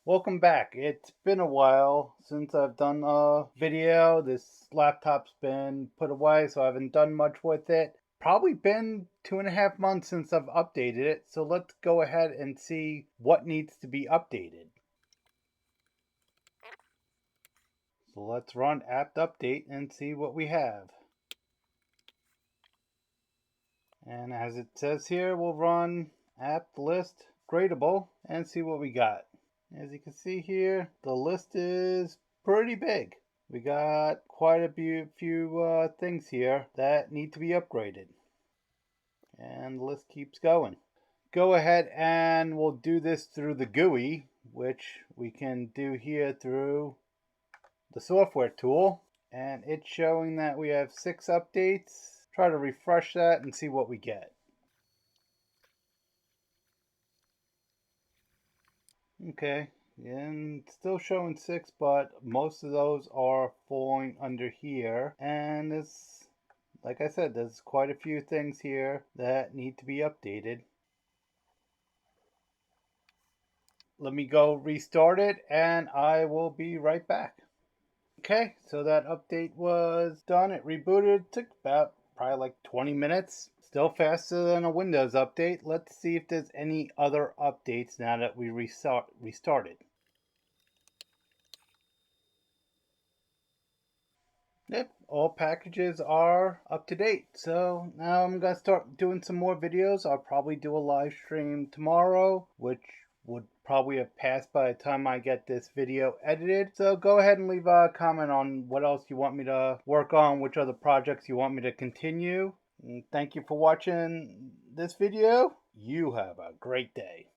Welcome back. It's been a while since I've done a video. This laptop's been put away, so I haven't done much with it. Probably been 2.5 months since I've updated it, so let's go ahead and see what needs to be updated. So let's run apt update and see what we have. And as it says here, we'll run apt list gradable and see what we got. As you can see here, the list is pretty big. We got quite a few things here that need to be upgraded. And the list keeps going. Go ahead and we'll do this through the GUI, which we can do here through the software tool. And it's showing that we have 6 updates. Try to refresh that and see what we get. Okay, and still showing 6, but most of those are falling under here. And it's, like I said, there's quite a few things here that need to be updated. Let me go restart it and I will be right back. Okay, so that update was done. It rebooted. Took about probably like 20 minutes. Still faster than a Windows update. Let's see if there's any other updates now that we restarted. Yep, all packages are up to date. So now I'm going to start doing some more videos. I'll probably do a live stream tomorrow, which would probably have passed by the time I get this video edited. So go ahead and leave a comment on what else you want me to work on, which other projects you want me to continue. And thank you for watching this video. You have a great day.